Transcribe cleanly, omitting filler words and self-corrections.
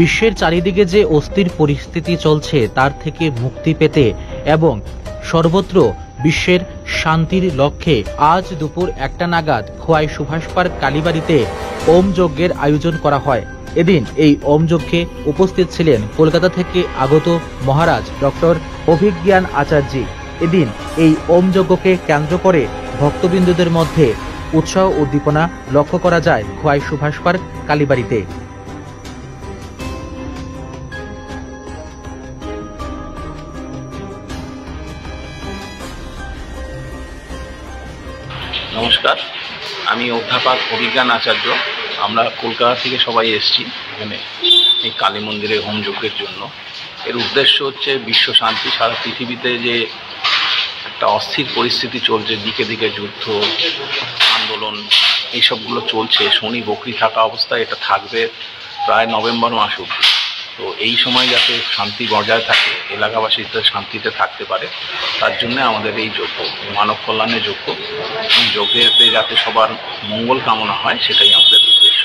বিশ্বের চারিদিকে যে অস্থির পরিস্থিতি চলছে তার থেকে মুক্তি পেতে এবং সর্বত্র বিশ্বের শান্তির লক্ষ্যে আজ দুপুর 1টা নাগাদ খোয়াই সুভাষ পার্ক কালীবাড়িতে ওম যজ্ঞের আয়োজন করা হয়। এদিন এই ওম যজ্ঞে উপস্থিত ছিলেন কলকাতা থেকে আগত মহারাজ ডক্টর অভিজ্ঞান আচার্যজি। এদিন এই ওম যজ্ঞকে কেন্দ্র করে ভক্তবৃন্দদের মধ্যে উৎসাহ উদ্দীপনা লক্ষ্য করা যায় খোয়াই সুভাষ পার্ক কালীবাড়িতে। নমস্কার, আমি অধ্যাপক অভিজ্ঞান আচার্য। আমরা কলকাতা থেকে সবাই এসেছি এখানে এই কালী মন্দিরে হোম যজ্ঞের জন্য। এর উদ্দেশ্য হচ্ছে বিশ্ব শান্তি। সারা পৃথিবীতে যে একটা অস্থির পরিস্থিতি চলছে, দিকে দিকে যুদ্ধ, আন্দোলন, এইসবগুলো চলছে। শনি বকরি থাকা অবস্থায় এটা থাকবে প্রায় নভেম্বর মাস অবধি। তো এই সময় যাতে শান্তি বজায় থাকে, এলাকাবাসী যাতে শান্তিতে থাকতে পারে, তার জন্য আমাদের এই যজ্ঞ, মানব কল্যাণের যজ্ঞ। যজ্ঞেতে যাতে সবার মঙ্গল কামনা হয়, সেটাই আমাদের উদ্দেশ্য।